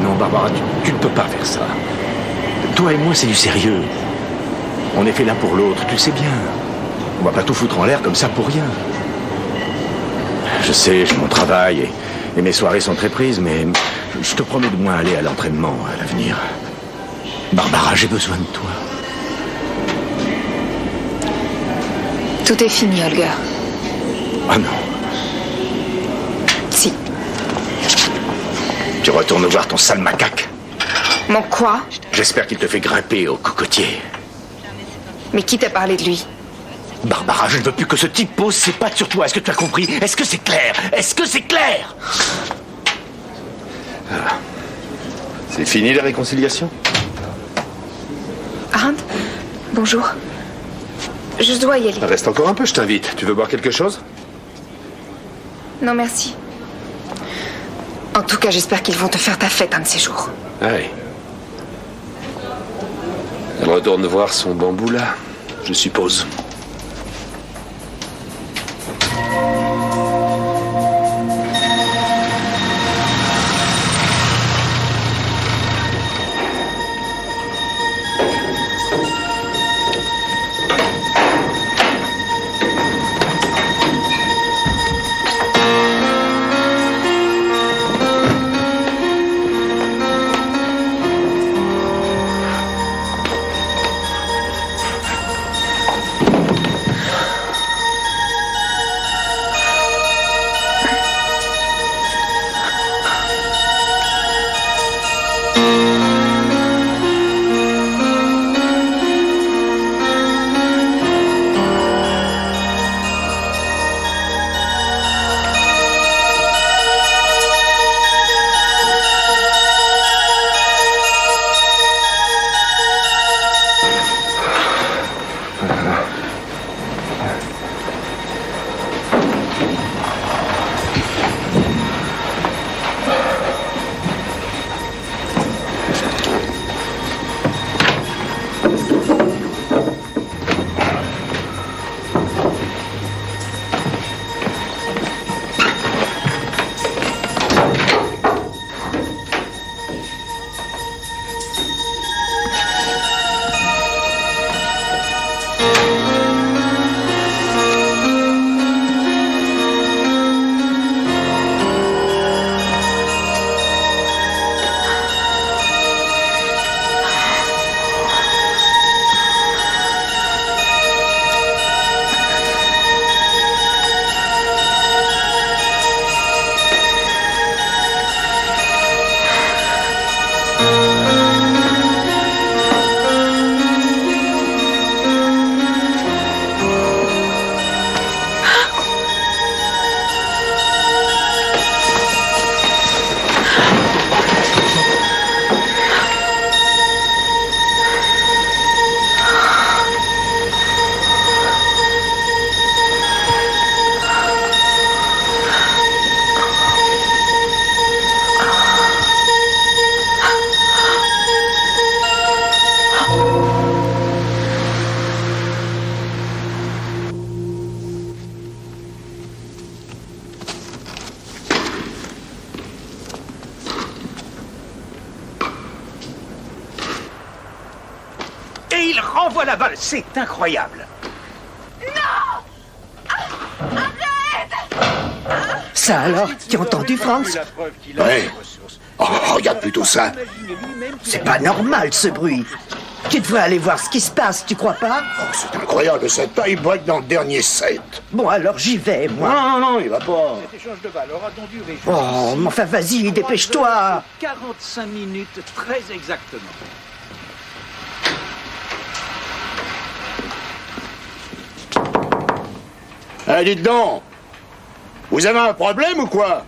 non, Barbara, tu ne peux pas faire ça. Toi et moi, c'est du sérieux. On est fait l'un pour l'autre, tu le sais bien. On va pas tout foutre en l'air comme ça pour rien. Je sais, j'ai mon travail et mes soirées sont très prises, mais je te promets de moins aller à l'entraînement à l'avenir. Barbara, j'ai besoin de toi. Tout est fini, Olga. Ah non. Si. Tu retournes voir ton sale macaque. Mon quoi? J'espère qu'il te fait grimper au cocotier. Mais qui t'a parlé de lui? Barbara, je ne veux plus que ce type pose ses pattes sur toi. Est-ce que tu as compris? Est-ce que c'est clair? Est-ce que c'est clair? C'est fini la réconciliation? Arndt, bonjour. Je dois y aller. Reste encore un peu, je t'invite. Tu veux boire quelque chose? Non, merci. En tout cas, j'espère qu'ils vont te faire ta fête un de ces jours. Ah oui. Elle retourne voir son bambou là, je suppose. Et il renvoie la balle, c'est incroyable. Ça alors, tu as entendu, Franz? Ouais. Oh, regarde plutôt ça. C'est pas normal, ce bruit. Tu devrais aller voir ce qui se passe, tu crois pas? Oh, c'est incroyable, cette taille break dans le dernier set. Bon, alors j'y vais, moi. Non, il va pas. Cet échange de balles aura donc duré Oh, mais enfin, vas-y, dépêche-toi. 45 minutes, très exactement. Eh, dites donc. Vous avez un problème ou quoi?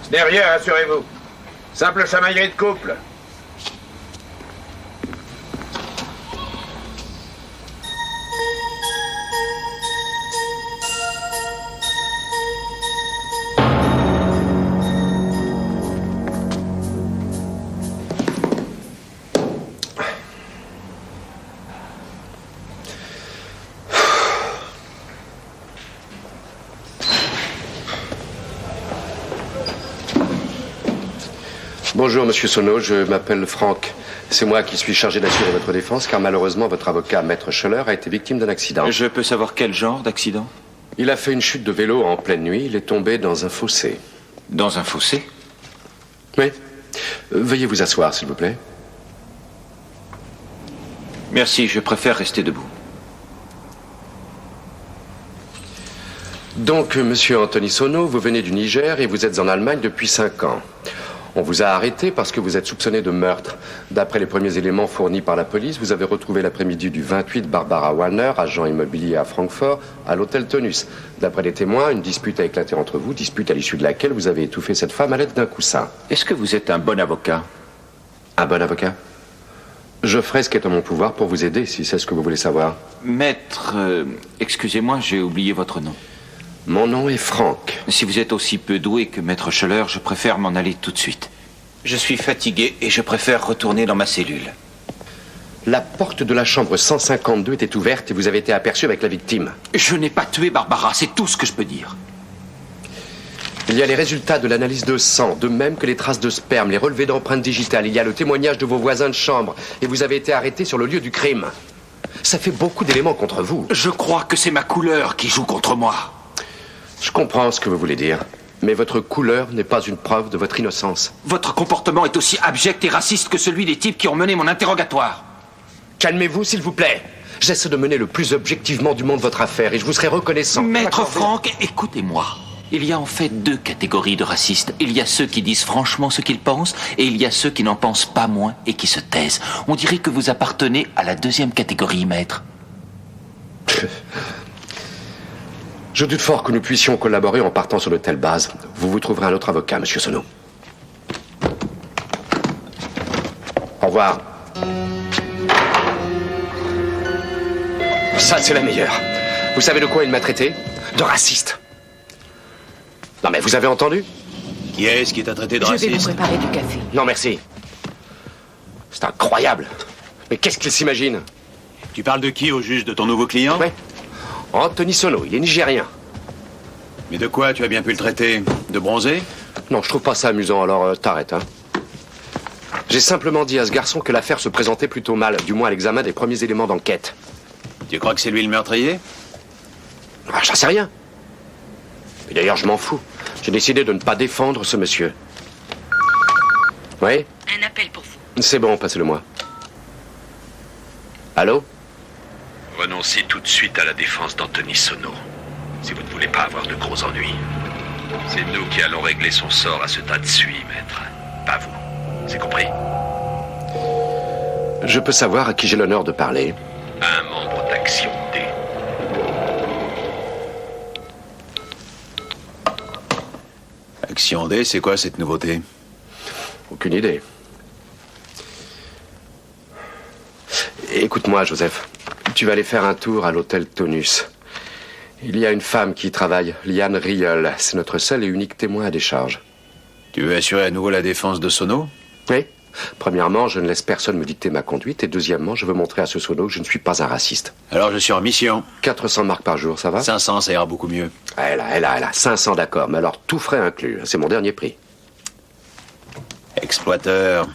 Ce n'est rien, rassurez-vous. Simple chamaillerie de couple. Bonjour, monsieur Sono, je m'appelle Franck. C'est moi qui suis chargé d'assurer votre défense, car malheureusement, votre avocat, Maître Scheller, a été victime d'un accident. Je peux savoir quel genre d'accident? Il a fait une chute de vélo en pleine nuit. Il est tombé dans un fossé. Dans un fossé? Oui. Veuillez vous asseoir, s'il vous plaît. Merci, je préfère rester debout. Donc, monsieur Anthony Sono, vous venez du Niger et vous êtes en Allemagne depuis 5 ans. On vous a arrêté parce que vous êtes soupçonné de meurtre. D'après les premiers éléments fournis par la police, vous avez retrouvé l'après-midi du 28 Barbara Wallner, agent immobilier à Francfort, à l'hôtel Tonus. D'après les témoins, une dispute a éclaté entre vous, dispute à l'issue de laquelle vous avez étouffé cette femme à l'aide d'un coussin. Est-ce que vous êtes un bon avocat? Un bon avocat? Je ferai ce qui est en mon pouvoir pour vous aider, si c'est ce que vous voulez savoir. Maître, excusez-moi, j'ai oublié votre nom. Mon nom est Franck. Si vous êtes aussi peu doué que Maître Scheller, je préfère m'en aller tout de suite. Je suis fatigué et je préfère retourner dans ma cellule. La porte de la chambre 152 était ouverte et vous avez été aperçu avec la victime. Je n'ai pas tué Barbara, c'est tout ce que je peux dire. Il y a les résultats de l'analyse de sang, de même que les traces de sperme, les relevés d'empreintes digitales. Il y a le témoignage de vos voisins de chambre et vous avez été arrêté sur le lieu du crime. Ça fait beaucoup d'éléments contre vous. Je crois que c'est ma couleur qui joue contre moi. Je comprends ce que vous voulez dire, mais votre couleur n'est pas une preuve de votre innocence. Votre comportement est aussi abject et raciste que celui des types qui ont mené mon interrogatoire. Calmez-vous, s'il vous plaît. J'essaie de mener le plus objectivement du monde votre affaire et je vous serai reconnaissant. Maître Franck, écoutez-moi. Il y a en fait 2 catégories de racistes. Il y a ceux qui disent franchement ce qu'ils pensent et il y a ceux qui n'en pensent pas moins et qui se taisent. On dirait que vous appartenez à la 2e catégorie, maître. Je doute fort que nous puissions collaborer en partant sur de telles bases. Vous vous trouverez un autre avocat, monsieur Sono. Au revoir. Ça, c'est la meilleure. Vous savez de quoi il m'a traité? De raciste. Non, mais vous avez entendu? Qui est-ce qui t'a traité de Je vais vous raciste? préparer du café. Non, merci. C'est incroyable. Mais qu'est-ce qu'il s'imagine? Tu parles de qui au juge? De ton nouveau client? Ouais. Anthony Sono, il est nigérien. Mais de quoi tu as bien pu le traiter? De bronzé? Non, je trouve pas ça amusant, alors t'arrêtes, hein. J'ai simplement dit à ce garçon que l'affaire se présentait plutôt mal, du moins à l'examen des premiers éléments d'enquête. Tu crois que c'est lui le meurtrier? Ah, j'en sais rien. Et d'ailleurs, je m'en fous. J'ai décidé de ne pas défendre ce monsieur. Oui? Un appel pour vous. C'est bon, passez-le-moi. Allô? Renoncez tout de suite à la défense d'Anthony Sono, si vous ne voulez pas avoir de gros ennuis. C'est nous qui allons régler son sort à ce tas de suie, maître. Pas vous. C'est compris? Je peux savoir à qui j'ai l'honneur de parler? Un membre d'Action D. Action D, c'est quoi cette nouveauté? Aucune idée. Écoute-moi, Joseph. Tu vas aller faire un tour à l'hôtel Tonus. Il y a une femme qui y travaille, Liane Riol. C'est notre seul et unique témoin à décharge. Tu veux assurer à nouveau la défense de Sono? Oui. Premièrement, je ne laisse personne me dicter ma conduite. Et deuxièmement, je veux montrer à ce Sono que je ne suis pas un raciste. Alors je suis en mission. 400 marks par jour, ça va? 500, ça ira beaucoup mieux. Elle a 500 d'accord. Mais alors, tout frais inclus. C'est mon dernier prix. Exploiteur.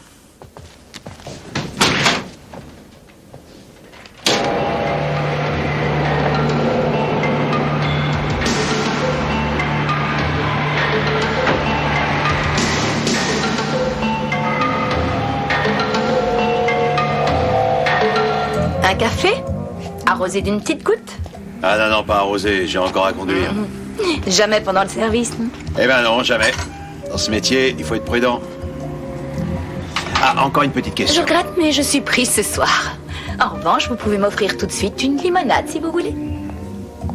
Un café? Arrosé d'une petite goutte? Ah non, pas arrosé, j'ai encore à conduire. Jamais pendant le service. Eh ben non, jamais. Dans ce métier, il faut être prudent. Ah, encore une petite Je question. regrette, mais je suis prise ce soir. En revanche, vous pouvez m'offrir tout de suite une limonade si vous voulez.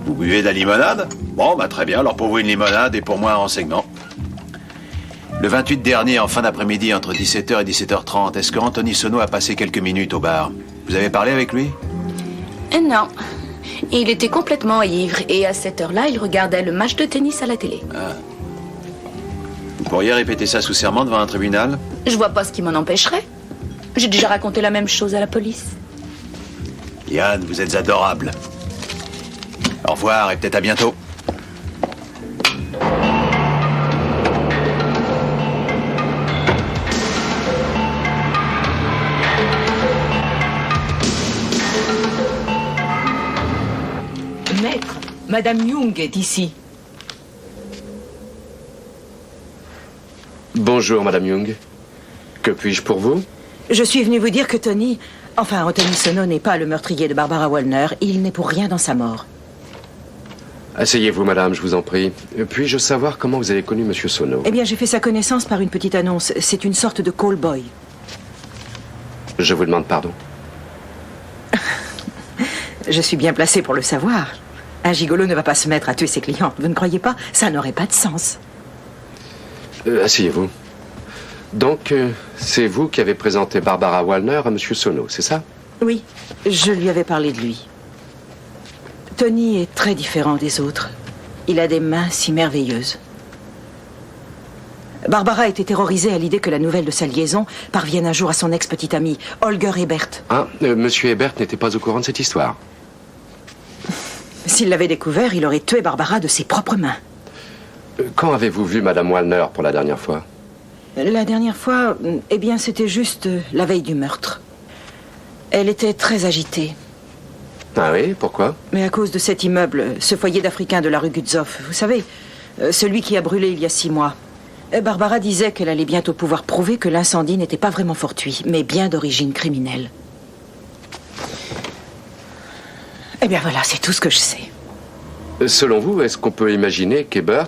Vous buvez de la limonade? Bon, bah très bien, alors pour vous une limonade et pour moi un renseignement. Le 28 dernier, en fin d'après-midi, entre 17h et 17h30, est-ce que Anthony Sono a passé quelques minutes au bar? Vous avez parlé avec lui? Non. Il était complètement ivre et à cette heure-là, il regardait le match de tennis à la télé. Vous pourriez répéter ça sous serment devant un tribunal? Je vois pas ce qui m'en empêcherait. J'ai déjà raconté la même chose à la police. Yann, vous êtes adorable. Au revoir et peut-être à bientôt. Madame Young est ici. Bonjour, Madame Young. Que puis-je pour vous? Je suis venue vous dire que Anthony Sono n'est pas le meurtrier de Barbara Wallner. Il n'est pour rien dans sa mort. Asseyez-vous, madame, je vous en prie. Puis-je savoir comment vous avez connu Monsieur Sono? Eh bien, j'ai fait sa connaissance par une petite annonce. C'est une sorte de call-boy. Je vous demande pardon. Je suis bien placée pour le savoir. Un gigolo ne va pas se mettre à tuer ses clientes. Vous ne croyez pas? Ça n'aurait pas de sens. Asseyez-vous. Donc, c'est vous qui avez présenté Barbara Wallner à Monsieur Sono, c'est ça? Oui, je lui avais parlé de lui. Tony est très différent des autres. Il a des mains si merveilleuses. Barbara était terrorisée à l'idée que la nouvelle de sa liaison parvienne un jour à son ex-petite amie, Holger Ebert. Ah, Monsieur Ebert n'était pas au courant de cette histoire. S'il l'avait découvert, il aurait tué Barbara de ses propres mains. Quand avez-vous vu Madame Wallner pour la dernière fois? La dernière fois, eh bien, c'était juste la veille du meurtre. Elle était très agitée. Ah oui, pourquoi? Mais à cause de cet immeuble, ce foyer d'Africains de la rue Gutzow, vous savez, celui qui a brûlé il y a 6 mois. Barbara disait qu'elle allait bientôt pouvoir prouver que l'incendie n'était pas vraiment fortuit, mais bien d'origine criminelle. Eh bien voilà, c'est tout ce que je sais. Selon vous, est-ce qu'on peut imaginer qu'Ebert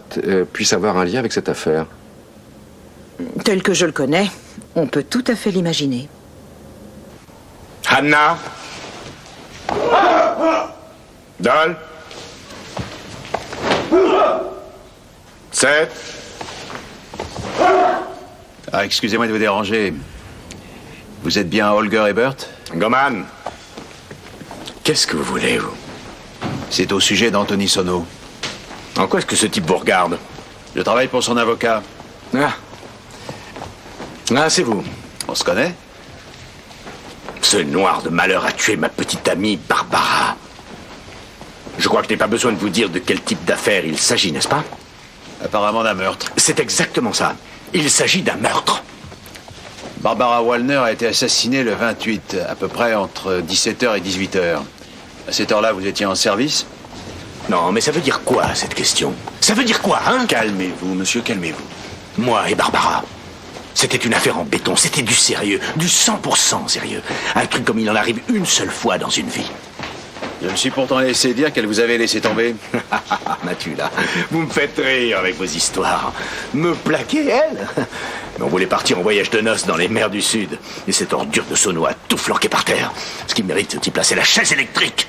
puisse avoir un lien avec cette affaire? Tel que je le connais, on peut tout à fait l'imaginer. Hannah? Doll? 7? Ah, excusez-moi de vous déranger. Vous êtes bien Holger Ebert? Goman? Qu'est-ce que vous voulez, vous? C'est au sujet d'Anthony Sono. En quoi est-ce que ce type vous regarde? Je travaille pour son avocat. Ah, c'est vous. On se connaît? Ce noir de malheur a tué ma petite amie Barbara. Je crois que je n'ai pas besoin de vous dire de quel type d'affaire il s'agit, n'est-ce pas? Apparemment d'un meurtre. C'est exactement ça. Il s'agit d'un meurtre. Barbara Wallner a été assassinée le 28, à peu près entre 17h et 18h. À cette heure-là, vous étiez en service? Non, mais ça veut dire quoi, cette question? Ça veut dire quoi, hein? Calmez-vous, monsieur, calmez-vous. Moi et Barbara, c'était une affaire en béton, c'était du sérieux, du 100% sérieux. Un truc comme il en arrive une seule fois dans une vie. Je me suis pourtant laissé dire qu'elle vous avait laissé tomber. M'as-tu là? Vous me faites rire avec vos histoires. Me plaquer, elle? Mais on voulait partir en voyage de noces dans les mers du Sud. Et cette ordure de Sono a tout flanqué par terre. Ce qui mérite ce type-là, c'est la chaise électrique.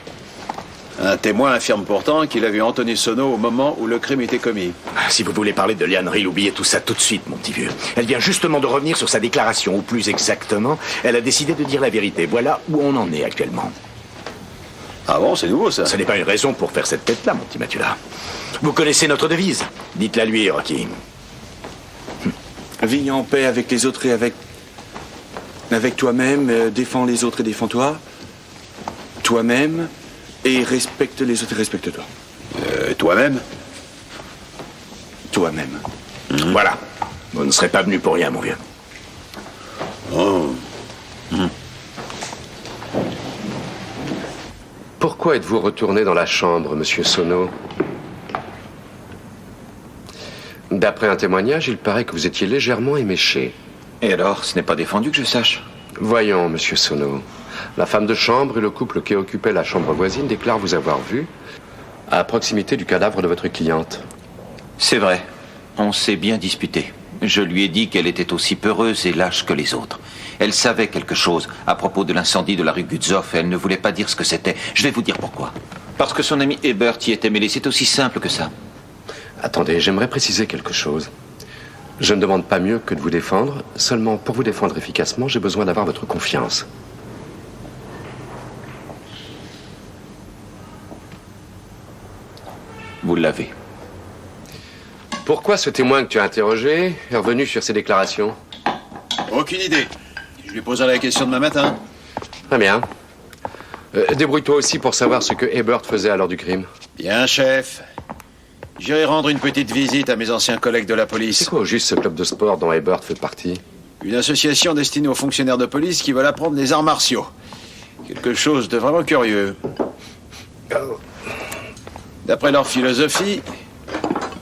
Un témoin affirme pourtant qu'il a vu Anthony Sono au moment où le crime était commis. Si vous voulez parler de Liane Rill, oubliez tout ça tout de suite, mon petit vieux. Elle vient justement de revenir sur sa déclaration, ou plus exactement, elle a décidé de dire la vérité. Voilà où on en est actuellement. Ah bon, c'est nouveau, ça? Ce n'est pas une raison pour faire cette tête-là, mon petit Mathula. Vous connaissez notre devise? Dites-la lui, Rocky. Vis en paix avec les autres et avec toi-même. Défends les autres et défends-toi. Toi-même. Et respecte les autres et respecte-toi. Toi-même? Toi-même. Voilà. Vous ne serez pas venu pour rien, mon vieux. Oh. Pourquoi êtes-vous retourné dans la chambre, Monsieur Sono? D'après un témoignage, il paraît que vous étiez légèrement éméché. Et alors, ce n'est pas défendu que je sache? Voyons, Monsieur Sono. La femme de chambre et le couple qui occupait la chambre voisine déclarent vous avoir vu à proximité du cadavre de votre cliente. C'est vrai. On s'est bien disputé. Je lui ai dit qu'elle était aussi peureuse et lâche que les autres. Elle savait quelque chose à propos de l'incendie de la rue Gutzow et elle ne voulait pas dire ce que c'était. Je vais vous dire pourquoi. Parce que son ami Ebert y était mêlé. C'est aussi simple que ça. Attendez, j'aimerais préciser quelque chose. Je ne demande pas mieux que de vous défendre. Seulement, pour vous défendre efficacement, j'ai besoin d'avoir votre confiance. Vous l'avez. Pourquoi ce témoin que tu as interrogé est revenu sur ses déclarations? Aucune idée. Je lui poserai la question demain matin. Très bien. Débrouille-toi aussi pour savoir ce que Ebert faisait à l'heure du crime. Bien, chef. J'irai rendre une petite visite à mes anciens collègues de la police. C'est quoi au juste ce club de sport dont Ebert fait partie? Une association destinée aux fonctionnaires de police qui veulent apprendre les arts martiaux. Quelque chose de vraiment curieux. D'après leur philosophie,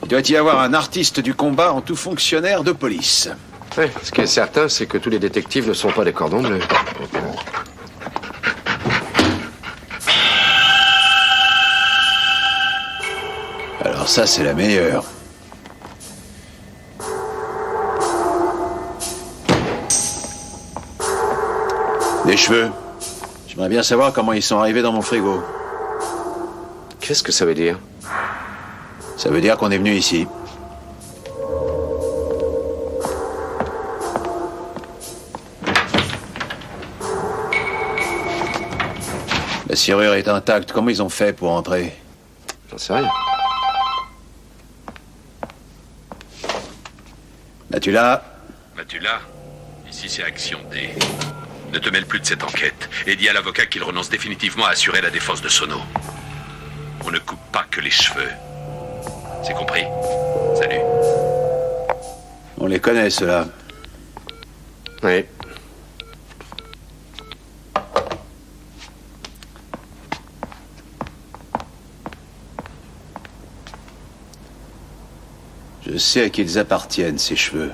il doit y avoir un artiste du combat en tout fonctionnaire de police. Oui, ce qui est certain, c'est que tous les détectives ne sont pas des cordons bleus. Alors ça, c'est la meilleure. Des cheveux. J'aimerais bien savoir comment ils sont arrivés dans mon frigo. Qu'est-ce que ça veut dire? Ça veut dire qu'on est venu ici. La serrure est intacte. Comment ils ont fait pour entrer? J'en sais rien. Matula? Matula, ici c'est Action D. Ne te mêle plus de cette enquête et dis à l'avocat qu'il renonce définitivement à assurer la défense de Sono. On ne coupe pas que les cheveux. C'est compris? Salut. On les connaît, ceux-là. Oui. Je sais à qui ils appartiennent, ces cheveux.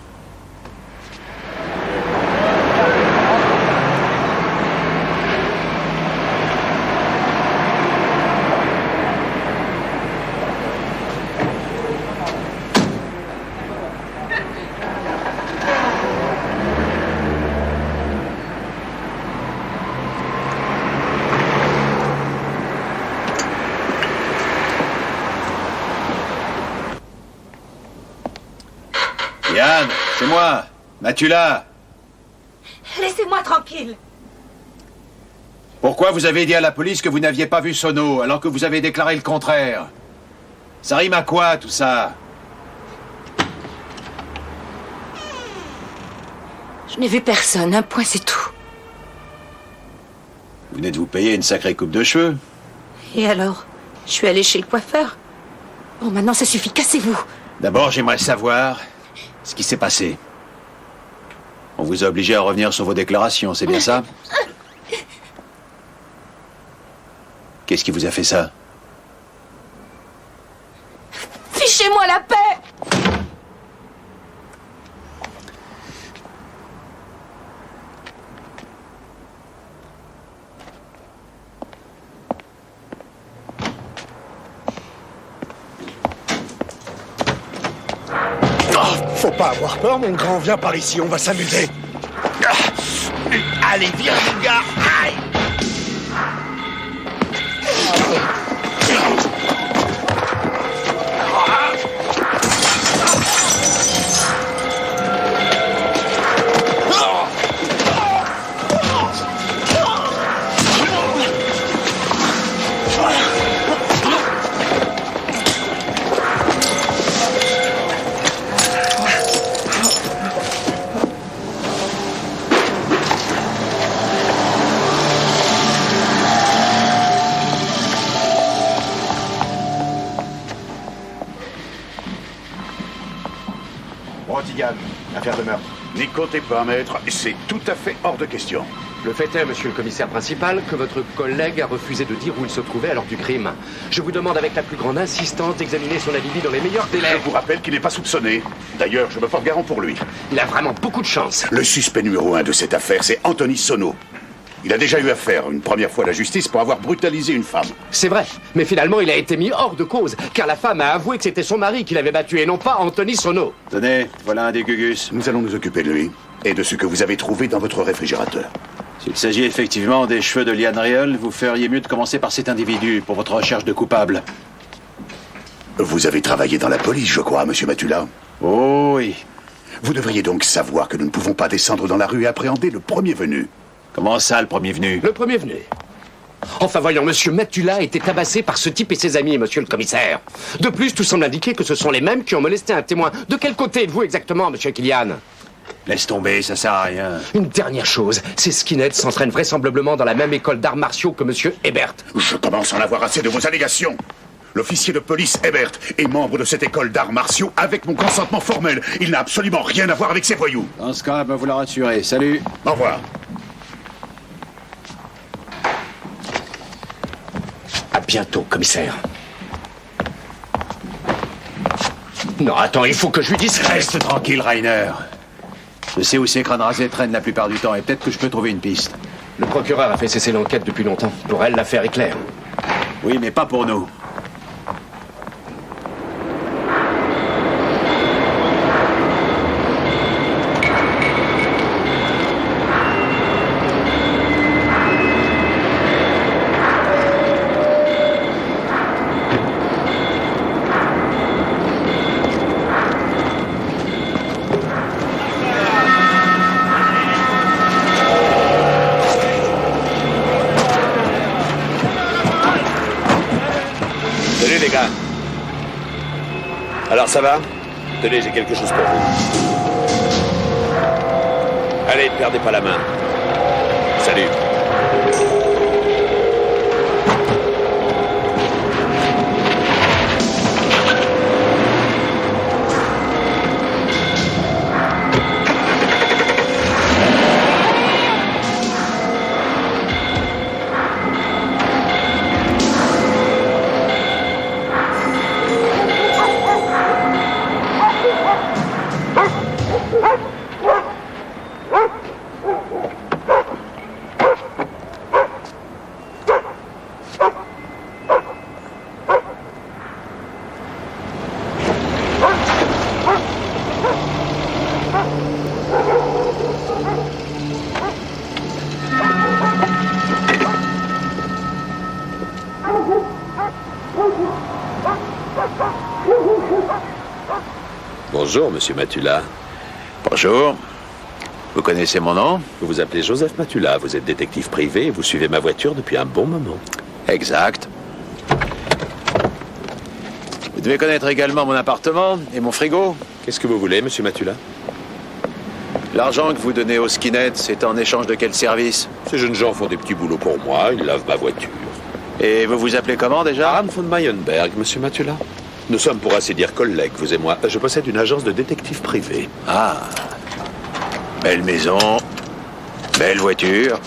Yann, c'est moi, Matula. Laissez-moi tranquille. Pourquoi vous avez dit à la police que vous n'aviez pas vu Sono, alors que vous avez déclaré le contraire? Ça rime à quoi, tout ça? Je n'ai vu personne, un point c'est tout. Vous venez de vous payer une sacrée coupe de cheveux. Et alors? Je suis allée chez le coiffeur. Bon, maintenant ça suffit, cassez-vous. D'abord, j'aimerais savoir ce qui s'est passé. On vous a obligé à revenir sur vos déclarations, c'est bien ça? Qu'est-ce qui vous a fait ça? Fichez-moi la paix! Faut pas avoir peur, mon grand. Viens par ici, on va s'amuser. Allez, viens, mon gars. Aïe. Brotigan, affaire de meurtre. N'y comptez pas, maître. C'est tout à fait hors de question. Le fait est, monsieur le commissaire principal, que votre collègue a refusé de dire où il se trouvait à l'heure du crime. Je vous demande avec la plus grande insistance d'examiner son alibi dans les meilleurs délais. Je vous rappelle qu'il n'est pas soupçonné. D'ailleurs, je me porte garant pour lui. Il a vraiment beaucoup de chance. Le suspect numéro 1 de cette affaire, c'est Anthony Sono. Il a déjà eu affaire une première fois à la justice pour avoir brutalisé une femme. C'est vrai, mais finalement il a été mis hors de cause, car la femme a avoué que c'était son mari qui l'avait battu et non pas Anthony Sono. Tenez, voilà un des gugus. Nous allons nous occuper de lui et de ce que vous avez trouvé dans votre réfrigérateur. S'il s'agit effectivement des cheveux de Liane Riel, vous feriez mieux de commencer par cet individu pour votre recherche de coupable. Vous avez travaillé dans la police, je crois, monsieur Matula. Oh oui. Vous devriez donc savoir que nous ne pouvons pas descendre dans la rue et appréhender le premier venu. Comment ça, le premier venu? Le premier venu. Enfin voyons, monsieur Matula a été tabassé par ce type et ses amis, monsieur le commissaire. De plus, tout semble indiquer que ce sont les mêmes qui ont molesté un témoin. De quel côté êtes-vous exactement, monsieur Killian? Laisse tomber, ça sert à rien. Une dernière chose, ces skinheads s'entraînent vraisemblablement dans la même école d'arts martiaux que monsieur Hebert. Je commence à en avoir assez de vos allégations. L'officier de police Hebert est membre de cette école d'arts martiaux avec mon consentement formel. Il n'a absolument rien à voir avec ces voyous. Dans ce cas, vous la rassurer. Salut. Au revoir. À bientôt, commissaire. Non, attends, il faut que je lui dise... Reste tranquille, Rainer. Je sais où ces crânes rasés traînent la plupart du temps et peut-être que je peux trouver une piste. Le procureur a fait cesser l'enquête depuis longtemps. Pour elle, l'affaire est claire. Oui, mais pas pour nous. Salut les gars. Alors ça va? Tenez, j'ai quelque chose pour vous. Allez, ne perdez pas la main. Salut. Bonjour, monsieur Matula. Bonjour. Vous connaissez mon nom? Vous vous appelez Joseph Matula, vous êtes détective privé et vous suivez ma voiture depuis un bon moment. Exact. Vous devez connaître également mon appartement et mon frigo. Qu'est-ce que vous voulez, monsieur Matula? L'argent que vous donnez aux skinheads, c'est en échange de quel service? Ces jeunes gens font des petits boulots pour moi, ils lavent ma voiture. Et vous vous appelez comment déjà? Aram von Meyenberg, monsieur Matula. Nous sommes pour ainsi dire collègues, vous et moi. Je possède une agence de détective privé. Ah. Belle maison. Belle voiture.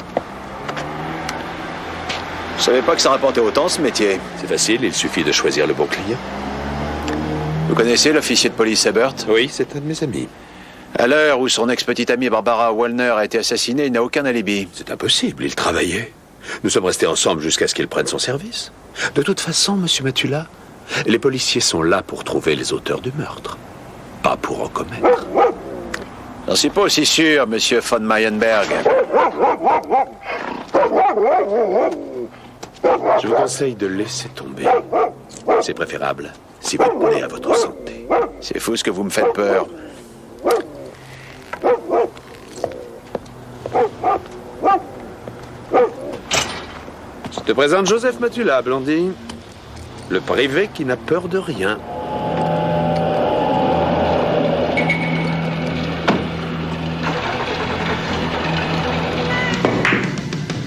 Je savais pas que ça rapportait autant ce métier. C'est facile, il suffit de choisir le bon client. Vous connaissez l'officier de police Ebert? Oui, c'est un de mes amis. À l'heure où son ex-petite amie Barbara Wallner a été assassinée, il n'a aucun alibi. C'est impossible, il travaillait. Nous sommes restés ensemble jusqu'à ce qu'il prenne son service. De toute façon, monsieur Matula, les policiers sont là pour trouver les auteurs du meurtre, pas pour en commettre. J'en suis pas aussi sûr, monsieur von Meyenberg. Je vous conseille de laisser tomber. C'est préférable si vous tenez à votre santé. C'est fou ce que vous me faites peur. Je te présente Joseph Matula, Blondie. Le privé qui n'a peur de rien.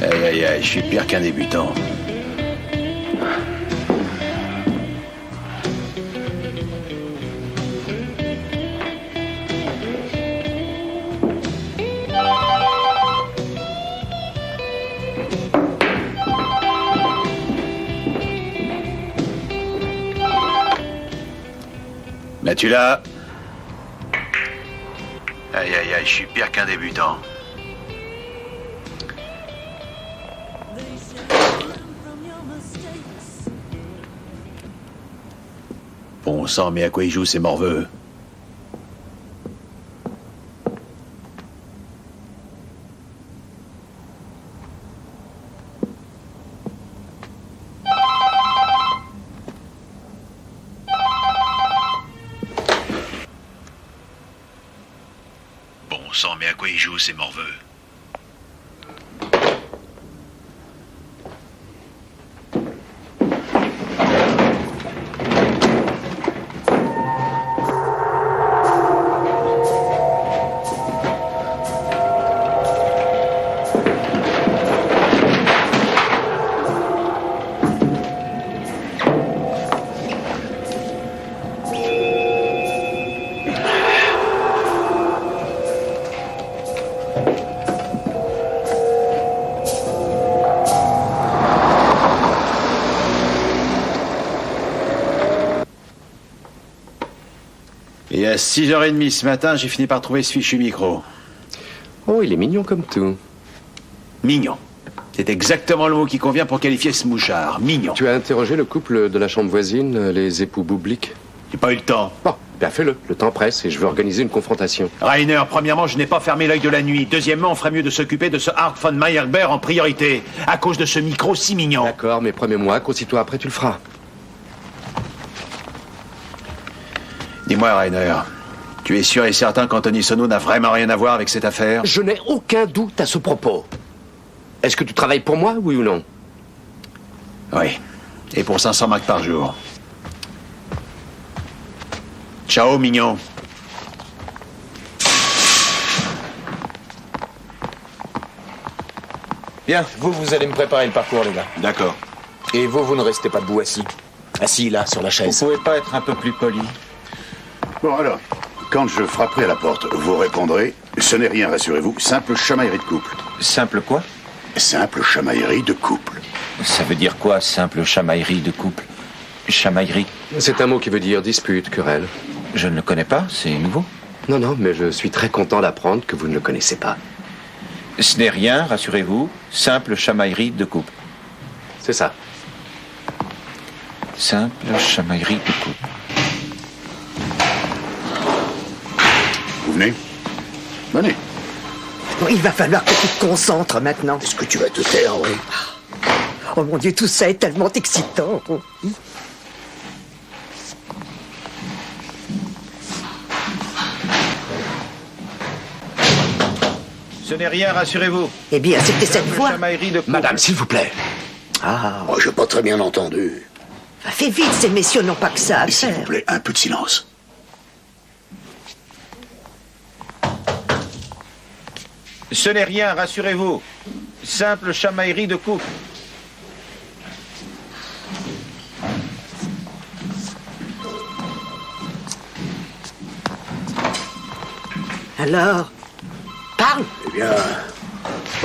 Aïe, aïe, aïe, je suis pire qu'un débutant. Matula. Aïe, aïe, aïe, je suis pire qu'un débutant. Bon sang, mais à quoi il joue ces morveux? Bon sang, mais à quoi il joue ces morveux? À 6h30 ce matin, j'ai fini par trouver ce fichu micro. Oh, il est mignon comme tout. Mignon. C'est exactement le mot qui convient pour qualifier ce mouchard. Mignon. Tu as interrogé le couple de la chambre voisine, les époux Boublic? J'ai pas eu le temps. Bon, bien fais-le. Le temps presse et je veux organiser une confrontation. Rainer, premièrement, je n'ai pas fermé l'œil de la nuit. Deuxièmement, on ferait mieux de s'occuper de ce Art von Meyerbeer en priorité, à cause de ce micro si mignon. D'accord, mais promets-moi qu'aussitôt après, tu le feras. Dis-moi, Rainer, tu es sûr et certain qu'Anthony Sono n'a vraiment rien à voir avec cette affaire? Je n'ai aucun doute à ce propos. Est-ce que tu travailles pour moi, oui ou non? Oui. Et pour 500 marks par jour. Ciao, mignon. Bien, vous allez me préparer le parcours, les gars. D'accord. Et vous ne restez pas debout assis. Assis là, sur la chaise. Vous pouvez pas être un peu plus poli? Bon, alors, quand je frapperai à la porte, vous répondrez « Ce n'est rien, rassurez-vous, simple chamaillerie de couple. » Simple quoi? Simple chamaillerie de couple. Ça veut dire quoi, simple chamaillerie de couple? Chamaillerie? C'est un mot qui veut dire dispute, querelle. Je ne le connais pas, c'est nouveau. Non, non, mais je suis très content d'apprendre que vous ne le connaissez pas. Ce n'est rien, rassurez-vous, simple chamaillerie de couple. C'est ça. Simple chamaillerie de couple. Vous venez? Venez. Bon, il va falloir que tu te concentres maintenant. Est-ce que tu vas te taire, oui? Oh mon Dieu, tout ça est tellement excitant. Ce n'est rien, rassurez-vous. Eh bien, c'était cette fois. Chamaillerie de couple. Madame, s'il vous plaît. Ah. Oh, je n'ai pas très bien entendu. Fais vite, ces messieurs n'ont pas que ça à S'il faire. vous plaît, un peu de silence. Ce n'est rien, rassurez-vous. Simple chamaillerie de couple. Alors, parle. Eh bien,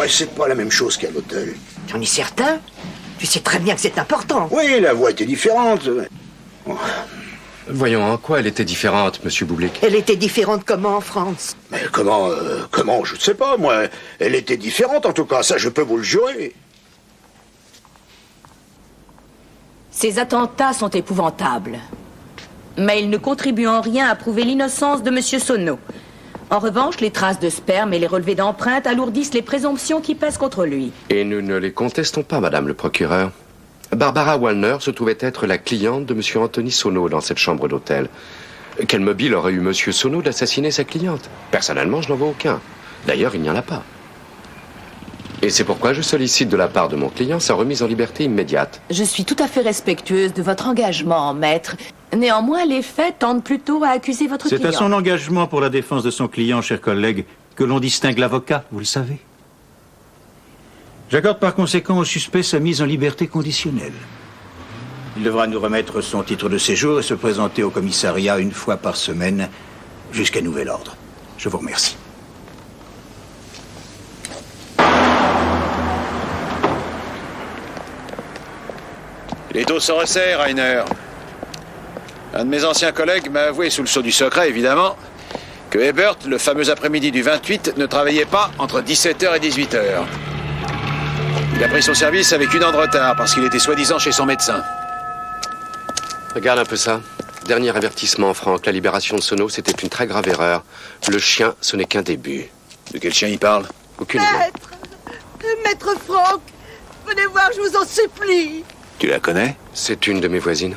c'est pas la même chose qu'à l'hôtel. Tu en es certain? Tu sais très bien que c'est important. Oui, la voix était différente. Oh. Voyons, en quoi elle était différente, monsieur Boublic? Elle était différente comment, France? Mais comment, je ne sais pas, moi. Elle était différente, en tout cas, ça je peux vous le jurer. Ces attentats sont épouvantables. Mais ils ne contribuent en rien à prouver l'innocence de M. Sono. En revanche, les traces de sperme et les relevés d'empreintes alourdissent les présomptions qui pèsent contre lui. Et nous ne les contestons pas, madame le procureur. Barbara Wallner se trouvait être la cliente de M. Anthony Sono dans cette chambre d'hôtel. Quel mobile aurait eu M. Sono d'assassiner sa cliente? Personnellement, je n'en vois aucun. D'ailleurs, il n'y en a pas. Et c'est pourquoi je sollicite de la part de mon client sa remise en liberté immédiate. Je suis tout à fait respectueuse de votre engagement, maître. Néanmoins, les faits tendent plutôt à accuser votre client. C'est à son engagement pour la défense de son client, cher collègue, que l'on distingue l'avocat, vous le savez. J'accorde par conséquent au suspect sa mise en liberté conditionnelle. Il devra nous remettre son titre de séjour et se présenter au commissariat une fois par semaine jusqu'à nouvel ordre. Je vous remercie. L'étau se resserre, Rainer. Un de mes anciens collègues m'a avoué, sous le sceau du secret évidemment, que Ebert, le fameux après-midi du 28, ne travaillait pas entre 17h et 18h. Il a pris son service avec 1 heure de retard parce qu'il était soi-disant chez son médecin. Regarde un peu ça. Dernier avertissement, Franck. La libération de Sono, c'était une très grave erreur. Le chien, ce n'est qu'un début. De quel chien il parle? Aucune idée. Maître Franck, venez voir, je vous en supplie. Tu la connais? C'est une de mes voisines.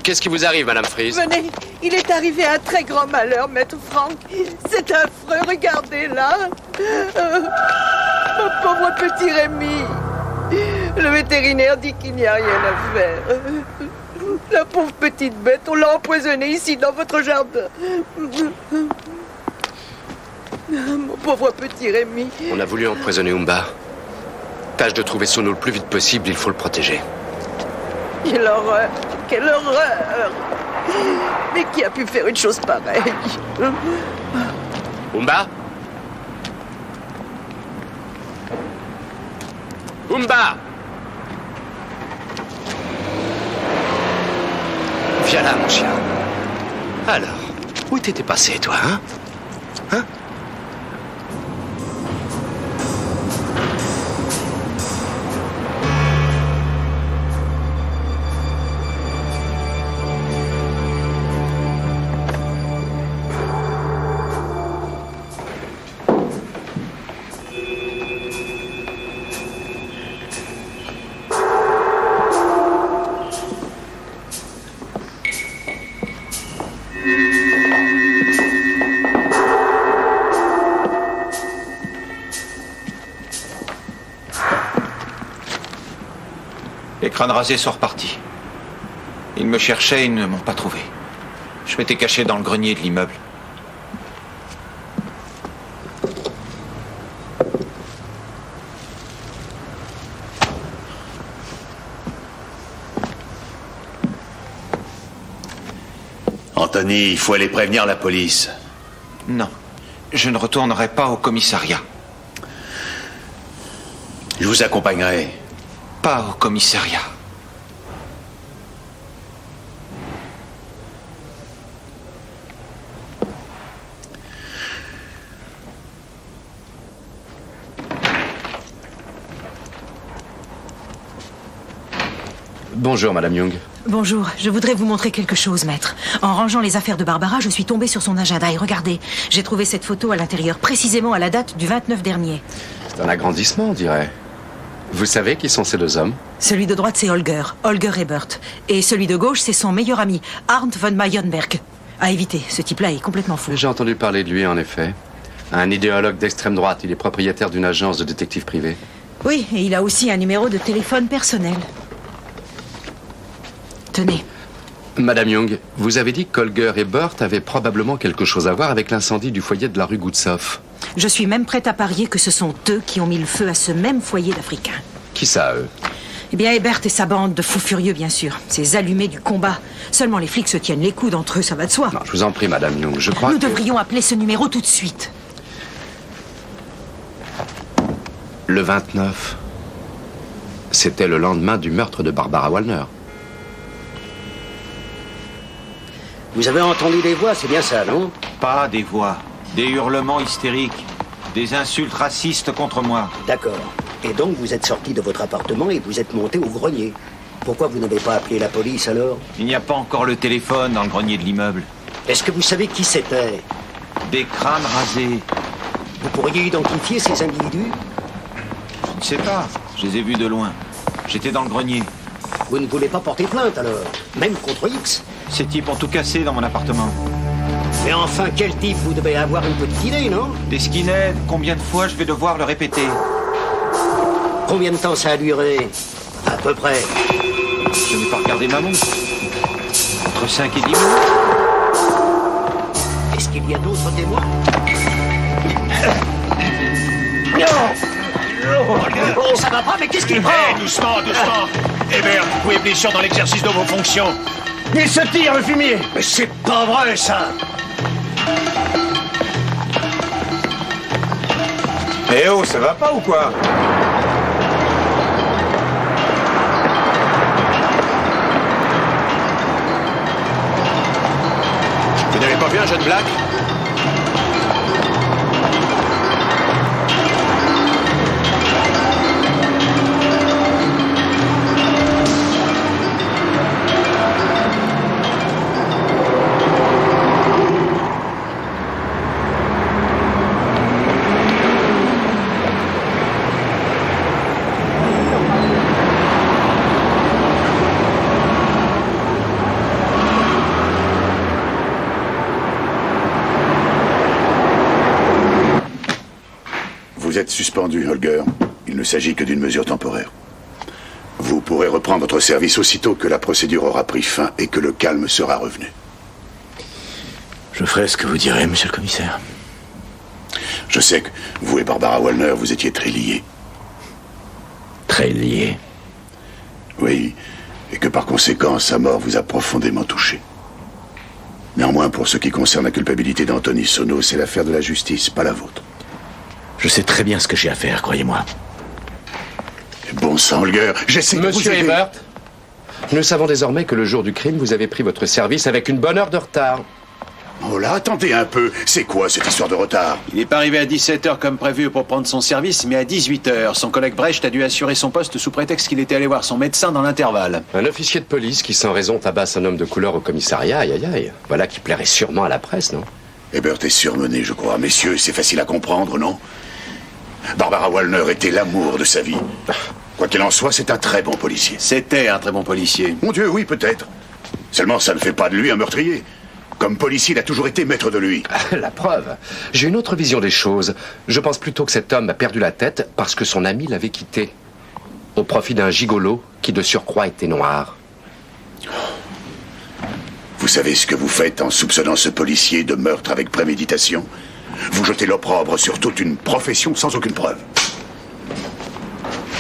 Qu'est-ce qui vous arrive, Madame Fries? Venez, il est arrivé un très grand malheur, Maître Franck. C'est affreux, regardez là. Mon pauvre petit Rémi. Le vétérinaire dit qu'il n'y a rien à faire. La pauvre petite bête, on l'a empoisonnée ici, dans votre jardin. Mon pauvre petit Rémi. On a voulu empoisonner Umba. Tâche de trouver Sono le plus vite possible, il faut le protéger. Quelle horreur! Quelle horreur! Mais qui a pu faire une chose pareille? Umba? Umba! Viens là, mon chien. Alors, où t'étais passé, toi, hein? Hein? Les crânes rasés sont repartis. Ils me cherchaient, ils ne m'ont pas trouvé. Je m'étais caché dans le grenier de l'immeuble. Anthony, il faut aller prévenir la police. Non, je ne retournerai pas au commissariat. Je vous accompagnerai. Pas au commissariat. Bonjour, Madame Young. Bonjour, je voudrais vous montrer quelque chose, maître. En rangeant les affaires de Barbara, je suis tombée sur son agenda et regardez, j'ai trouvé cette photo à l'intérieur, précisément à la date du 29 dernier. C'est un agrandissement, on dirait. Vous savez qui sont ces deux hommes? Celui de droite, c'est Holger Ebert. Et celui de gauche, c'est son meilleur ami, Arndt von Mayenberg. À éviter, ce type-là est complètement fou. J'ai entendu parler de lui, en effet. Un idéologue d'extrême droite, il est propriétaire d'une agence de détectives privés. Oui, et il a aussi un numéro de téléphone personnel. Tenez. Madame Young, vous avez dit qu'Holger Ebert avait probablement quelque chose à voir avec l'incendie du foyer de la rue Gutzow. Je suis même prête à parier que ce sont eux qui ont mis le feu à ce même foyer d'Africains. Qui ça, eux? Eh bien, Ebert et sa bande de fous furieux, bien sûr. Ces allumés du combat. Seulement les flics se tiennent les coudes entre eux, ça va de soi. Non, je vous en prie, Madame Young, je crois Nous devrions appeler ce numéro tout de suite. Le 29. C'était le lendemain du meurtre de Barbara Wallner. Vous avez entendu des voix, c'est bien ça, non? Pas des voix. Des hurlements hystériques. Des insultes racistes contre moi. D'accord. Et donc vous êtes sorti de votre appartement et vous êtes monté au grenier. Pourquoi vous n'avez pas appelé la police alors? Il n'y a pas encore le téléphone dans le grenier de l'immeuble. Est-ce que vous savez qui c'était? Des crânes rasés. Vous pourriez identifier ces individus? Je ne sais pas. Je les ai vus de loin. J'étais dans le grenier. Vous ne voulez pas porter plainte alors? Même contre X? Ces types ont tout cassé dans mon appartement. Mais enfin, quel type? Vous devez avoir une petite idée, non? Des skinheads. Combien de fois je vais devoir le répéter? Combien de temps ça a duré? À peu près. Je n'ai pas regardé ma montre. Entre 5 et 10 minutes. Est-ce qu'il y a d'autres témoins? Oh, ça va pas, mais qu'est-ce qu'il prend? Doucement, doucement. Ebert, vous pouvez blessure dans l'exercice de vos fonctions. Il se tire, le fumier! Mais c'est pas vrai, ça! Eh oh, ça va pas ou quoi? Vous n'avez pas vu un jeune black? Vous êtes suspendu, Holger. Il ne s'agit que d'une mesure temporaire. Vous pourrez reprendre votre service aussitôt que la procédure aura pris fin et que le calme sera revenu. Je ferai ce que vous direz, monsieur le commissaire. Je sais que vous et Barbara Wallner, vous étiez très liés. Très liés? Oui, et que par conséquent, sa mort vous a profondément touché. Néanmoins, pour ce qui concerne la culpabilité d'Anthony Sono, c'est l'affaire de la justice, pas la vôtre. Je sais très bien ce que j'ai à faire, croyez-moi. Bon sang, Holger, j'essaie de vous aider. Monsieur Ebert, nous savons désormais que le jour du crime, vous avez pris votre service avec une bonne heure de retard. Oh là, attendez un peu. C'est quoi cette histoire de retard? Il n'est pas arrivé à 17h comme prévu pour prendre son service, mais à 18h. Son collègue Brecht a dû assurer son poste sous prétexte qu'il était allé voir son médecin dans l'intervalle. Un officier de police qui sans raison tabasse un homme de couleur au commissariat, aïe aïe aïe. Voilà qui plairait sûrement à la presse, non? Hebert est surmené, je crois. Messieurs, c'est facile à comprendre, non? Barbara Wallner était l'amour de sa vie. Quoi qu'il en soit, c'est un très bon policier. C'était un très bon policier. Mon Dieu, oui, peut-être. Seulement, ça ne fait pas de lui un meurtrier. Comme policier, il a toujours été maître de lui. La preuve. J'ai une autre vision des choses. Je pense plutôt que cet homme a perdu la tête parce que son ami l'avait quitté. Au profit d'un gigolo qui, de surcroît, était noir. Vous savez ce que vous faites en soupçonnant ce policier de meurtre avec préméditation? Vous jetez l'opprobre sur toute une profession sans aucune preuve.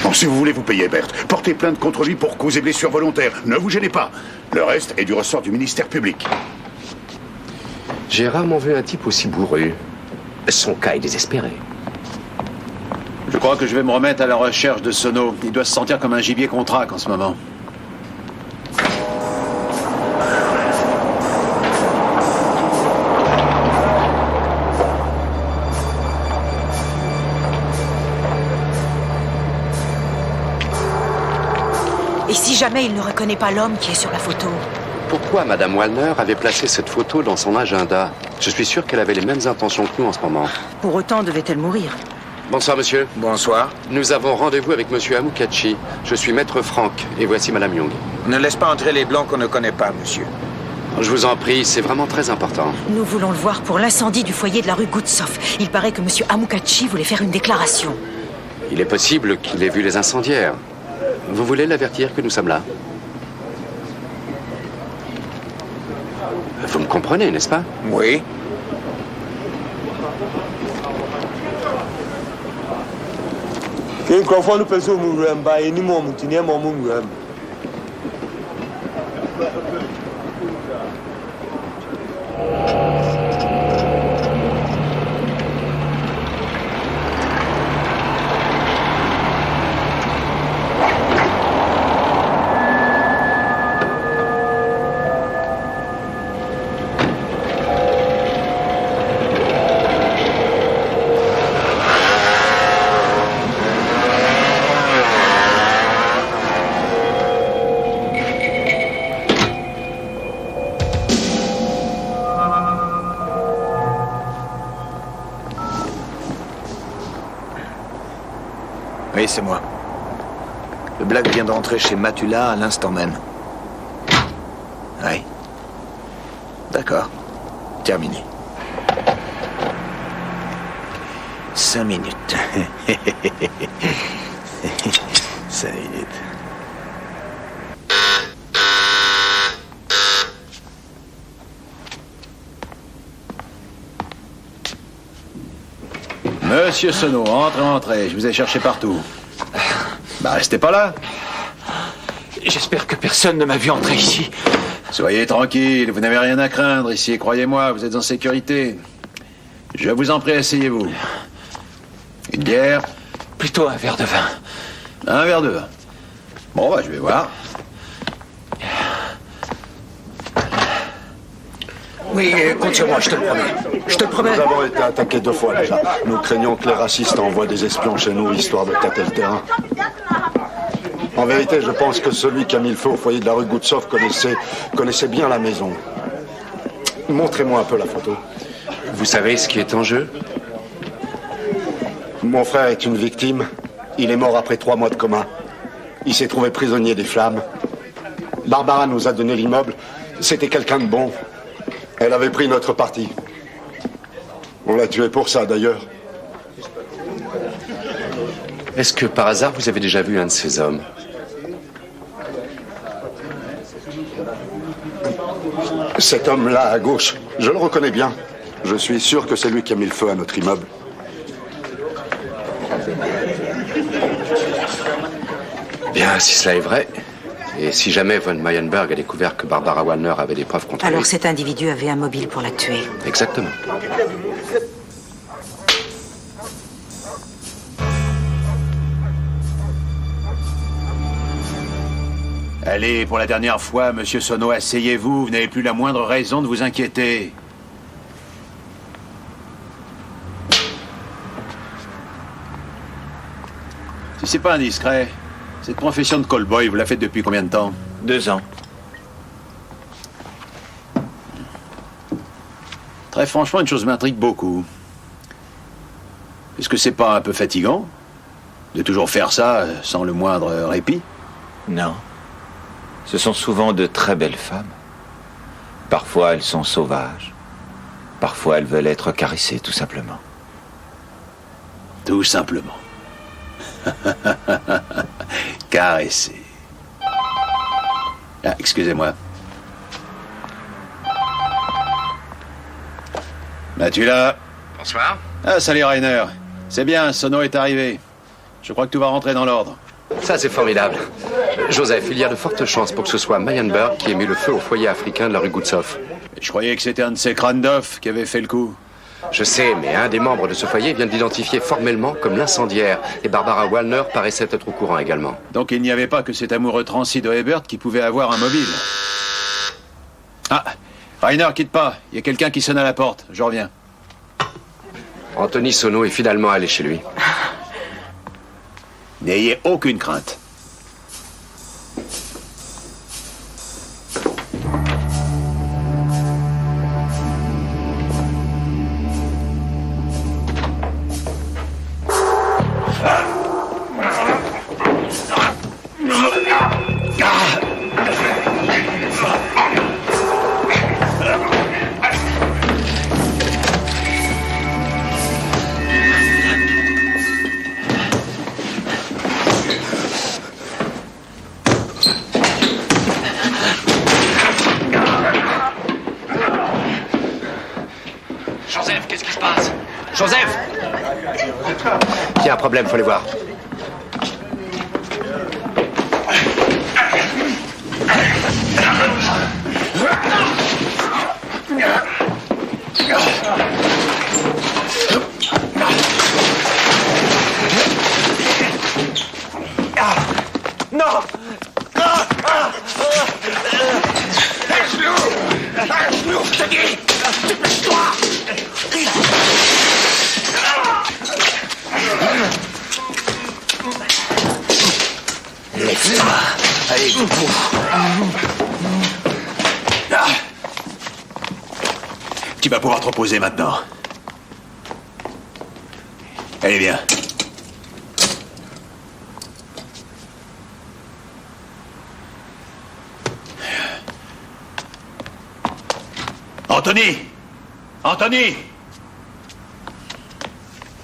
Bon, si vous voulez vous payer, Berthe, portez plainte contre lui pour cause et blessure volontaire. Ne vous gênez pas. Le reste est du ressort du ministère public. J'ai rarement vu un type aussi bourru. Son cas est désespéré. Je crois que je vais me remettre à la recherche de Sono. Il doit se sentir comme un gibier qu'on traque en ce moment. Et si jamais il ne reconnaît pas l'homme qui est sur la photo? Pourquoi Madame Wallner avait placé cette photo dans son agenda? Je suis sûr qu'elle avait les mêmes intentions que nous en ce moment. Pour autant, devait-elle mourir? Bonsoir, monsieur. Bonsoir. Nous avons rendez-vous avec monsieur Amokachi. Je suis maître Franck, et voici Madame Young. Ne laisse pas entrer les blancs qu'on ne connaît pas, monsieur. Je vous en prie, c'est vraiment très important. Nous voulons le voir pour l'incendie du foyer de la rue Goutsov. Il paraît que monsieur Amokachi voulait faire une déclaration. Il est possible qu'il ait vu les incendiaires. Vous voulez l'avertir que nous sommes là? Vous me comprenez, n'est-ce pas? Oui. Oui, c'est moi. Le blague vient d'entrer chez Matula à l'instant même. Oui. D'accord. Terminé. 5 minutes. 5 minutes. Monsieur Sono, entrez. Je vous ai cherché partout. Bah, restez pas là. J'espère que personne ne m'a vu entrer ici. Soyez tranquille, vous n'avez rien à craindre ici, croyez-moi, vous êtes en sécurité. Je vous en prie, asseyez-vous. Une bière? Plutôt un verre de vin. Un verre de vin. Bon, bah, je vais voir. Oui, compte sur moi, je te le promets. Je te le promets. Nous avons été attaqués 2 fois déjà. Nous craignons que les racistes envoient des espions chez nous, histoire de tâter le terrain. En vérité, je pense que celui qui a mis le feu au foyer de la rue Goutsov connaissait bien la maison. Montrez-moi un peu la photo. Vous savez ce qui est en jeu? Mon frère est une victime. Il est mort après 3 mois de coma. Il s'est trouvé prisonnier des flammes. Barbara nous a donné l'immeuble. C'était quelqu'un de bon. Elle avait pris notre parti. On l'a tué pour ça, d'ailleurs. Est-ce que, par hasard, vous avez déjà vu un de ces hommes? Cet homme-là, à gauche, je le reconnais bien. Je suis sûr que c'est lui qui a mis le feu à notre immeuble. Bien, si cela est vrai, et si jamais von Meyenberg a découvert que Barbara Wallner avait des preuves contre lui... Alors cet individu avait un mobile pour la tuer. Exactement. Allez, pour la dernière fois, monsieur Sono, asseyez-vous. Vous n'avez plus la moindre raison de vous inquiéter. Si c'est pas indiscret, cette profession de callboy, vous la faites depuis combien de temps? 2 ans. Très franchement, une chose m'intrigue beaucoup. Est-ce que c'est pas un peu fatigant de toujours faire ça sans le moindre répit? Non. Ce sont souvent de très belles femmes. Parfois, elles sont sauvages. Parfois, elles veulent être caressées, tout simplement. Tout simplement. Caresser. Ah, excusez-moi. Tu là? Bonsoir. Ah, salut Rainer. C'est bien, Sono est arrivé. Je crois que tout va rentrer dans l'ordre. Ça, c'est formidable. Joseph, il y a de fortes chances pour que ce soit Meyenberg qui ait mis le feu au foyer africain de la rue Gutzow. Je croyais que c'était un de ces crânes d'œufs qui avait fait le coup. Je sais, mais un des membres de ce foyer vient de l'identifier formellement comme l'incendiaire. Et Barbara Wallner paraissait être au courant également. Donc il n'y avait pas que cet amoureux transi de Hebert qui pouvait avoir un mobile. Ah, Rainer, quitte pas. Il y a quelqu'un qui sonne à la porte. Je reviens. Anthony Sono est finalement allé chez lui. N'ayez aucune crainte. Joseph, qu'est-ce qui se passe? Joseph! Il y a un problème, faut les voir. Non! Laisse-nous, je te dis! Dépêche-toi! Laisse-moi. Allez, debout. Tu vas pouvoir te reposer maintenant. Allez, viens. Anthony! Anthony!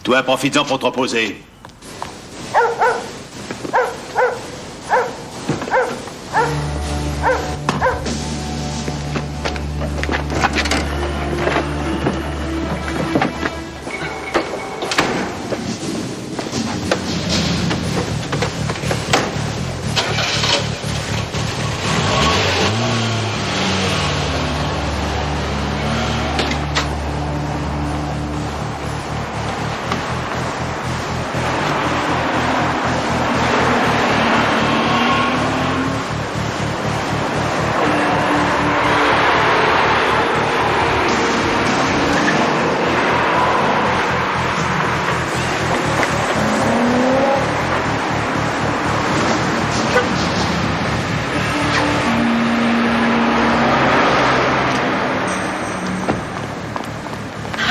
Toi, profites-en pour te reposer.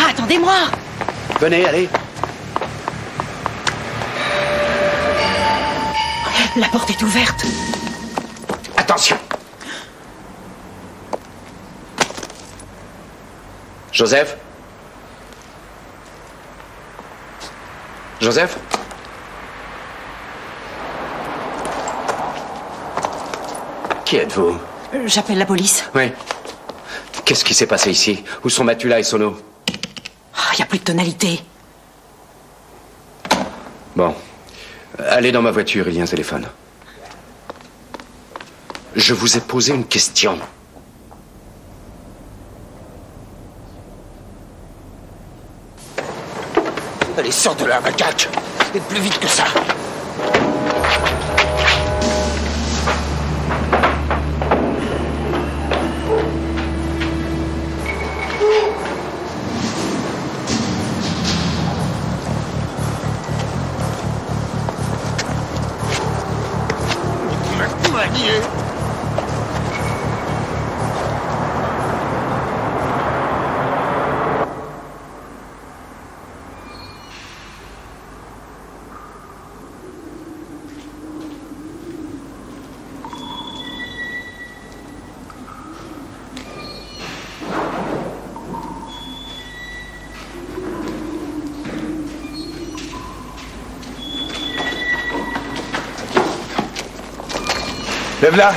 Attendez-moi! Venez, allez. La porte est ouverte. Attention. Joseph? Joseph? Qui êtes-vous? J'appelle la police. Oui. Qu'est-ce qui s'est passé ici? Où sont Matula et Sono? Il n'y a plus de tonalité. Bon. Allez dans ma voiture, il y a un téléphone. Je vous ai posé une question. Allez, sors de là, macaque! Et plus vite que ça! nier. Lève-la.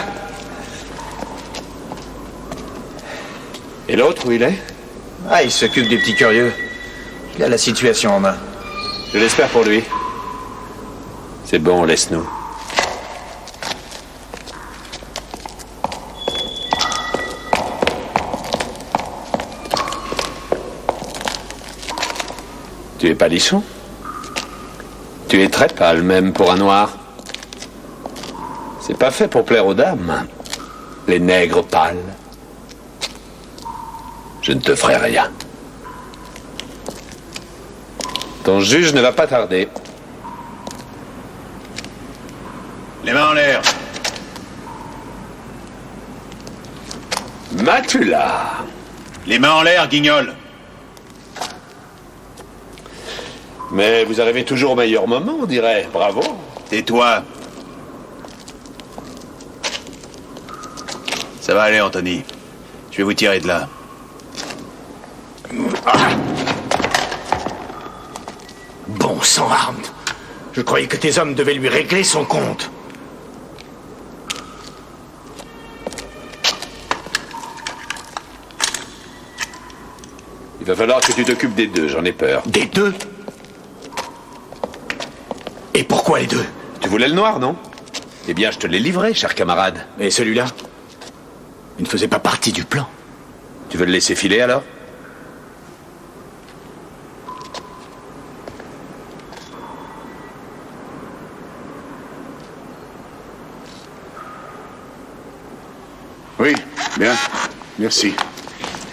Et l'autre, où il est? Ah, il s'occupe des petits curieux. Il a la situation en main. Je l'espère pour lui. C'est bon, laisse-nous. Tu es palisson? Tu es très pâle, même pour un noir. C'est pas fait pour plaire aux dames. Les nègres pâles. Je ne te ferai rien. Ton juge ne va pas tarder. Les mains en l'air. Matula. Les mains en l'air, guignol. Mais vous arrivez toujours au meilleur moment, on dirait. Bravo. Tais-toi. Ça va aller, Anthony. Je vais vous tirer de là. Bon sang, Arndt. Je croyais que tes hommes devaient lui régler son compte. Il va falloir que tu t'occupes des deux, j'en ai peur. Des deux? Et pourquoi les deux? Tu voulais le noir, non? Eh bien, je te l'ai livré, cher camarade. Et celui-là? Il ne faisait pas partie du plan. Tu veux le laisser filer, alors? Oui, bien. Merci.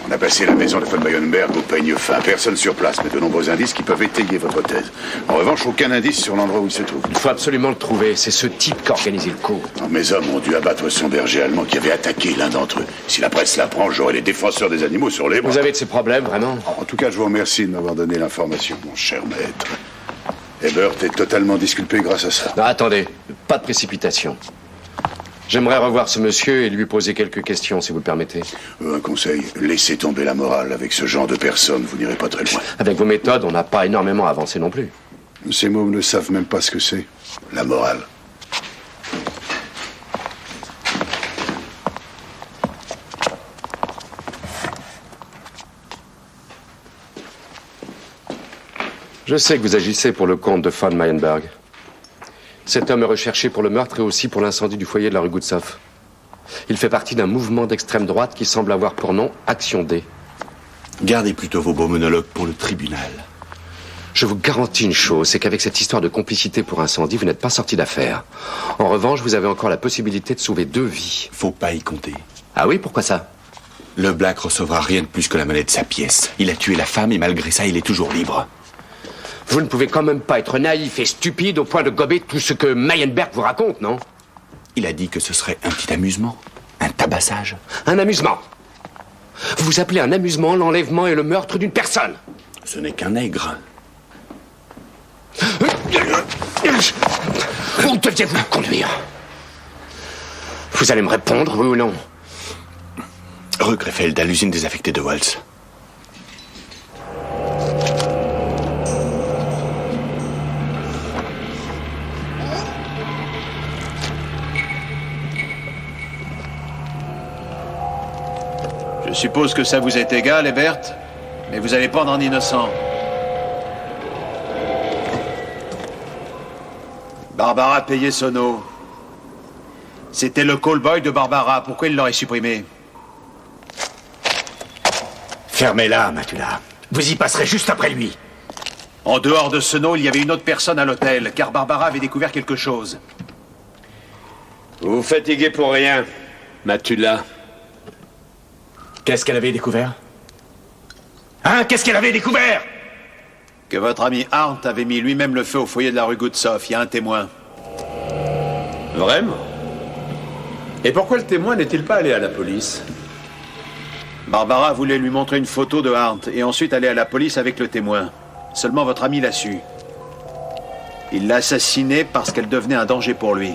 On a passé la maison de von Meyerberg au peigne fin. Personne sur place, mais de nombreux indices qui peuvent étayer votre thèse. En revanche, aucun indice sur l'endroit où il se trouve. Il faut absolument le trouver. C'est ce type qui a organisé le coup. Mes hommes ont dû abattre son berger allemand qui avait attaqué l'un d'entre eux. Si la presse l'apprend, j'aurai les défenseurs des animaux sur les bras. Vous avez de ces problèmes, vraiment? En tout cas, je vous remercie de m'avoir donné l'information, mon cher maître. Ebert est totalement disculpé grâce à ça. Non, attendez. Pas de précipitation. J'aimerais revoir ce monsieur et lui poser quelques questions, si vous le permettez. Un conseil, laissez tomber la morale. Avec ce genre de personnes, vous n'irez pas très loin. Avec vos méthodes, on n'a pas énormément avancé non plus. Ces mômes ne savent même pas ce que c'est, la morale. Je sais que vous agissez pour le compte de von Meyerberg. Cet homme est recherché pour le meurtre et aussi pour l'incendie du foyer de la rue Goudsov. Il fait partie d'un mouvement d'extrême droite qui semble avoir pour nom Action D. Gardez plutôt vos beaux monologues pour le tribunal. Je vous garantis une chose, c'est qu'avec cette histoire de complicité pour incendie, vous n'êtes pas sorti d'affaire. En revanche, vous avez encore la possibilité de sauver 2 vies. Faut pas y compter. Ah oui, pourquoi ça? Le Black recevra rien de plus que la monnaie de sa pièce. Il a tué la femme et malgré ça, il est toujours libre. Vous ne pouvez quand même pas être naïf et stupide au point de gober tout ce que Meyerberg vous raconte, non? Il a dit que ce serait un petit amusement. Un tabassage. Un amusement? Vous appelez un amusement l'enlèvement et le meurtre d'une personne? Ce n'est qu'un nègre. Où deviez-vous me conduire? Vous allez me répondre, oui ou non? Rue Krefeld, à l'usine désaffectée de Waltz. Je suppose que ça vous est égal, Ebert, mais vous allez pendre un innocent. Barbara payait Sono. C'était le call-boy de Barbara. Pourquoi il l'aurait supprimé? Fermez-la, Matula. Vous y passerez juste après lui. En dehors de Sono, il y avait une autre personne à l'hôtel, car Barbara avait découvert quelque chose. Vous vous fatiguez pour rien, Matula. Qu'est-ce qu'elle avait découvert? Hein? Qu'est-ce qu'elle avait découvert? Que votre ami Arndt avait mis lui-même le feu au foyer de la rue Goudsov. Il y a un témoin. Vraiment? Et pourquoi le témoin n'est-il pas allé à la police? Barbara voulait lui montrer une photo de Arndt et ensuite aller à la police avec le témoin. Seulement votre ami l'a su. Il l'a assassinée parce qu'elle devenait un danger pour lui.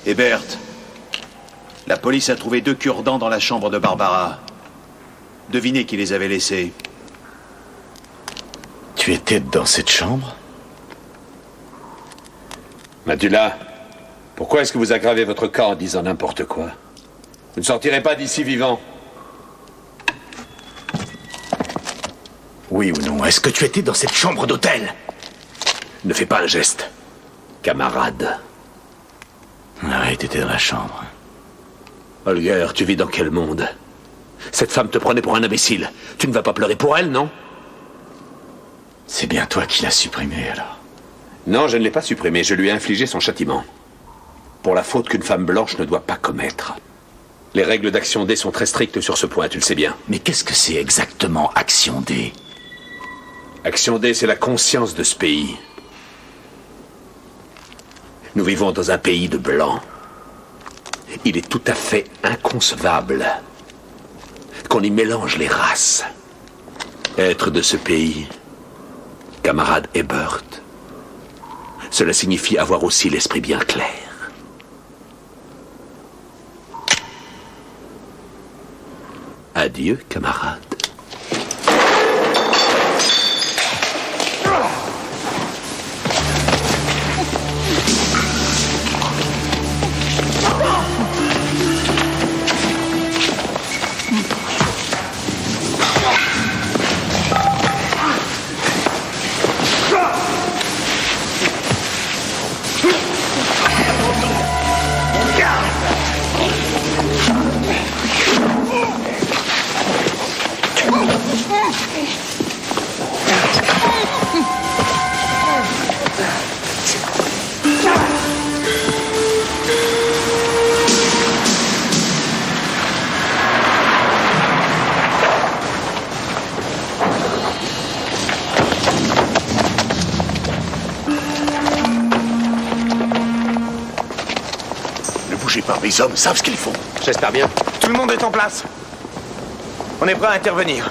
Et Berthe, la police a trouvé 2 cure-dents dans la chambre de Barbara. Devinez qui les avait laissés. Tu étais dans cette chambre? Matula, pourquoi est-ce que vous aggravez votre cas en disant n'importe quoi? Vous ne sortirez pas d'ici vivant. Oui ou non? Est-ce que tu étais dans cette chambre d'hôtel? Ne fais pas un geste, camarade. Ah oui, t'étais dans la chambre. Holger, tu vis dans quel monde? Cette femme te prenait pour un imbécile. Tu ne vas pas pleurer pour elle, non? C'est bien toi qui l'as supprimée, alors. Non, je ne l'ai pas supprimée. Je lui ai infligé son châtiment. Pour la faute qu'une femme blanche ne doit pas commettre. Les règles d'Action D sont très strictes sur ce point, tu le sais bien. Mais qu'est-ce que c'est exactement, Action D? Action D, c'est la conscience de ce pays. Nous vivons dans un pays de blancs. Il est tout à fait inconcevable qu'on y mélange les races. Être de ce pays, camarade Ebert, cela signifie avoir aussi l'esprit bien clair. Adieu, camarade. Les hommes savent ce qu'ils font. J'espère bien. Tout le monde est en place. On est prêt à intervenir.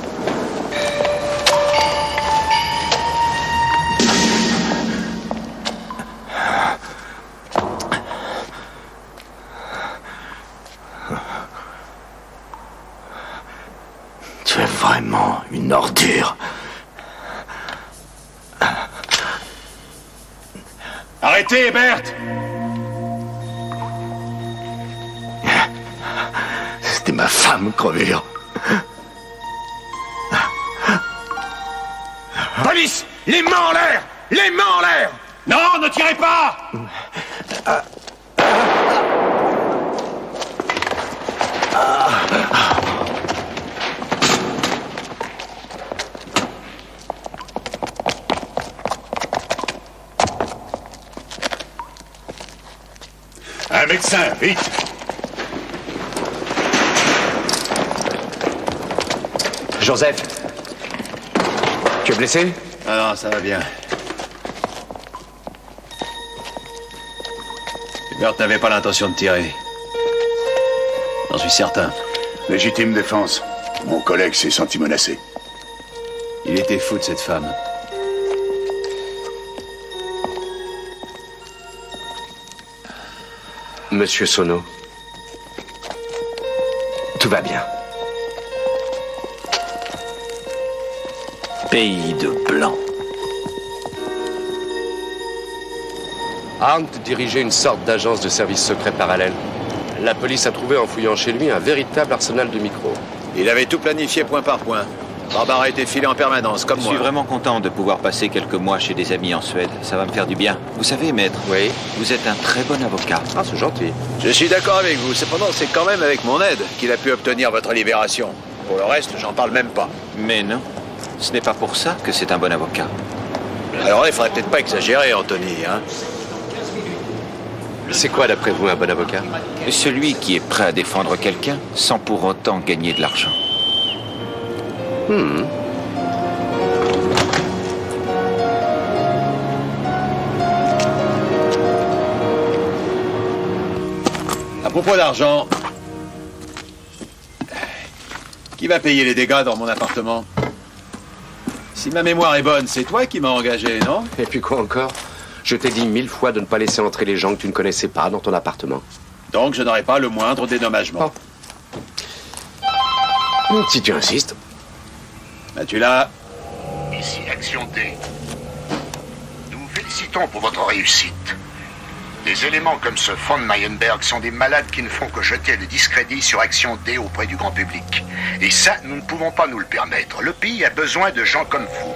Tu es vraiment une ordure. Arrêtez, Berthe! C'était ma femme, crevure. Police! Les mains en l'air! Les mains en l'air! Non, ne tirez pas! Un médecin, vite! Joseph, tu es blessé? Ah non, ça va bien. Hubert n'avait pas l'intention de tirer. J'en suis certain. Légitime défense. Mon collègue s'est senti menacé. Il était fou de cette femme. Monsieur Sono, tout va bien. Pays de blancs. Arndt dirigeait une sorte d'agence de service secret parallèle. La police a trouvé en fouillant chez lui un véritable arsenal de micros. Il avait tout planifié point par point. Barbara était filée en permanence, comme moi. Je suis vraiment content de pouvoir passer quelques mois chez des amis en Suède. Ça va me faire du bien. Vous savez, maître, oui, vous êtes un très bon avocat. Ah, c'est gentil. Je suis d'accord avec vous. Cependant, c'est quand même avec mon aide qu'il a pu obtenir votre libération. Pour le reste, j'en parle même pas. Mais non, ce n'est pas pour ça que c'est un bon avocat. Alors là, il faudrait peut-être pas exagérer, Anthony, hein. C'est quoi, d'après vous, un bon avocat? Celui qui est prêt à défendre quelqu'un sans pour autant gagner de l'argent. propos d'argent, qui va payer les dégâts dans mon appartement? Si ma mémoire est bonne, c'est toi qui m'as engagé, non? Et puis quoi encore? Je t'ai dit 1000 fois de ne pas laisser entrer les gens que tu ne connaissais pas dans ton appartement. Donc je n'aurai pas le moindre dédommagement. Si tu insistes. As-tu là? Ici Action D. Nous vous félicitons pour votre réussite. Des éléments comme ce von Meyenberg sont des malades qui ne font que jeter le discrédit sur Action D auprès du grand public. Et ça, nous ne pouvons pas nous le permettre. Le pays a besoin de gens comme vous.